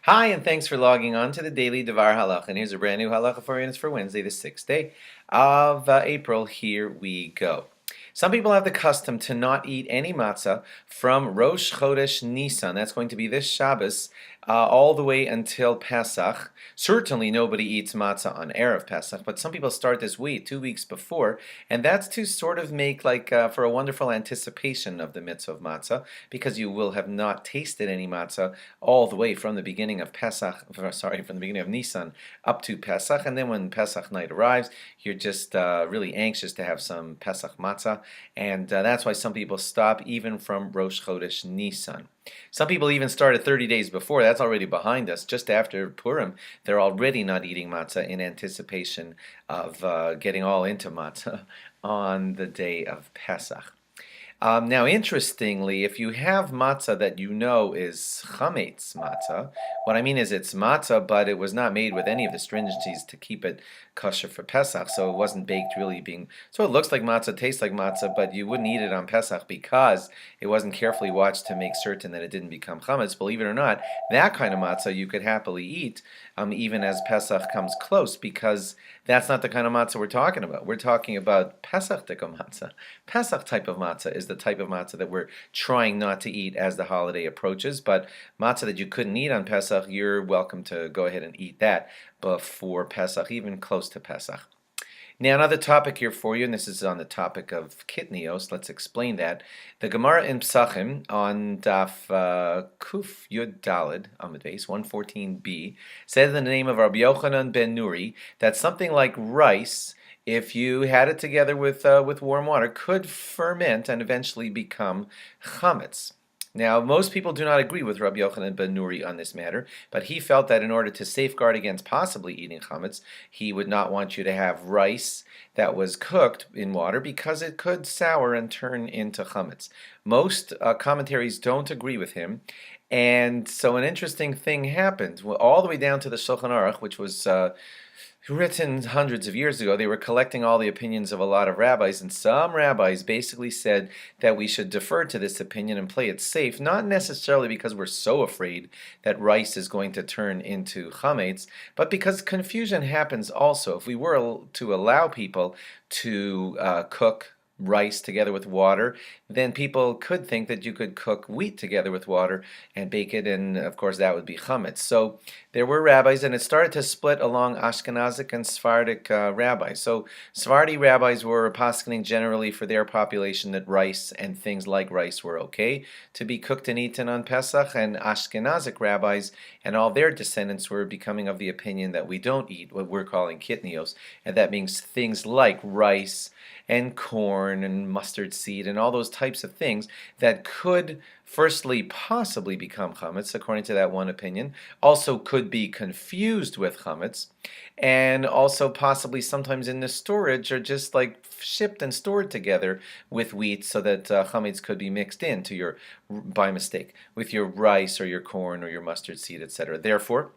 Hi, and thanks for logging on to the Daily DVAR Halacha. And here's a brand new halacha for you, and it's for Wednesday, the 6th day of April. Here we go. Some people have the custom to not eat any matzah from Rosh Chodesh Nisan. That's going to be this Shabbos all the way until Pesach. Certainly nobody eats matzah on Erev Pesach, but some people start this week, 2 weeks before, and that's to sort of make for a wonderful anticipation of the mitzvah of matzah, because you will have not tasted any matzah all the way from the beginning of from the beginning of Nisan up to Pesach, and then when Pesach night arrives, you're just really anxious to have some Pesach matzah, and that's why some people stop even from Rosh Chodesh Nisan. Some people even started 30 days before. That's already behind us. Just after Purim, they're already not eating matzah in anticipation of getting all into matzah on the day of Pesach. Now, interestingly, if you have matzah that you know is chametz matzah, what I mean is it's matzah, but it was not made with any of the stringencies to keep it kosher for Pesach, so it wasn't baked really being, so it looks like matzah, tastes like matzah, but you wouldn't eat it on Pesach because it wasn't carefully watched to make certain that it didn't become chametz. Believe it or not, that kind of matzah you could happily eat even as Pesach comes close, because that's not the kind of matzah we're talking about. We're talking about Pesach tikkum matzah. Pesach type of matzah is the type of matzah that we're trying not to eat as the holiday approaches, but matzah that you couldn't eat on Pesach, you're welcome to go ahead and eat that before Pesach, even close to Pesach. Now, another topic here for you, and this is on the topic of kitnios. Let's explain that. The Gemara in Pesachim on Daf Kuf Yud Dalid Amud Beis 114b said in the name of Rabbi Yochanan ben Nuri that something like rice, if you had it together with warm water, could ferment and eventually become chametz. Now, most people do not agree with Rabbi Yochanan ben Nuri on this matter, but he felt that in order to safeguard against possibly eating chametz, he would not want you to have rice that was cooked in water because it could sour and turn into chametz. Most commentaries don't agree with him, and so an interesting thing happened. Well, all the way down to the Shulchan Aruch, which was written hundreds of years ago. They were collecting all the opinions of a lot of rabbis, and some rabbis basically said that we should defer to this opinion and play it safe, not necessarily because we're so afraid that rice is going to turn into chametz, but because confusion happens also. If we were to allow people to cook rice together with water, then people could think that you could cook wheat together with water and bake it, and of course that would be chametz. So there were rabbis, and it started to split along Ashkenazic and Sephardic rabbis. So Sephardi rabbis were paskening generally for their population that rice and things like rice were okay to be cooked and eaten on Pesach, and Ashkenazic rabbis and all their descendants were becoming of the opinion that we don't eat what we're calling kitnios, and that means things like rice and corn and mustard seed and all those types of things that could firstly possibly become chametz, according to that one opinion, also could be confused with chametz, and also possibly sometimes in the storage are just like shipped and stored together with wheat so that chametz could be mixed into your, by mistake, with your rice or your corn or your mustard seed, etc. Therefore,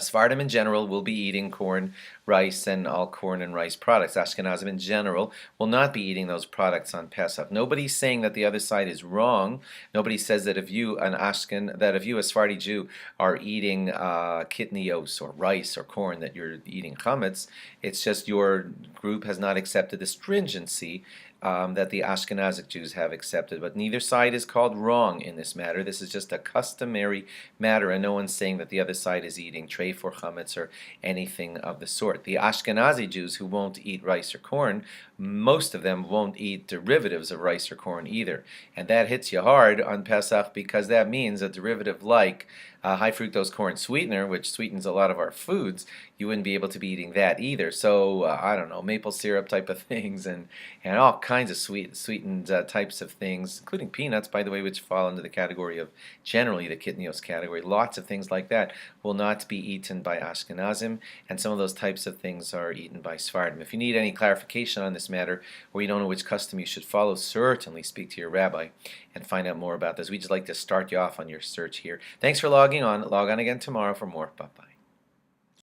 Sephardim in general will be eating corn, rice, and all corn and rice products. Ashkenazim in general will not be eating those products on Pesach. Nobody's saying that the other side is wrong. Nobody says that if you, a Sephardi Jew, are eating kitnios or rice or corn, that you're eating chametz. It's just your group has not accepted the stringency that the Ashkenazic Jews have accepted. But neither side is called wrong in this matter. This is just a customary matter, and no one's saying that the other side is eating treif or chametz or anything of the sort. The Ashkenazi Jews who won't eat rice or corn, most of them won't eat derivatives of rice or corn either. And that hits you hard on Pesach, because that means a derivative like high fructose corn sweetener, which sweetens a lot of our foods, you wouldn't be able to be eating that either. So I don't know, maple syrup type of things, and all kinds of sweetened types of things, including peanuts, by the way, which fall into the category of generally the kitnios category. Lots of things like that will not be eaten by Ashkenazim, and some of those types of things are eaten by Sephardim. If you need any clarification on this matter, or you don't know which custom you should follow, certainly speak to your rabbi and find out more about this. We just like to start you off on your search here. Thanks for logging on. Log on again tomorrow for more. Bye-bye.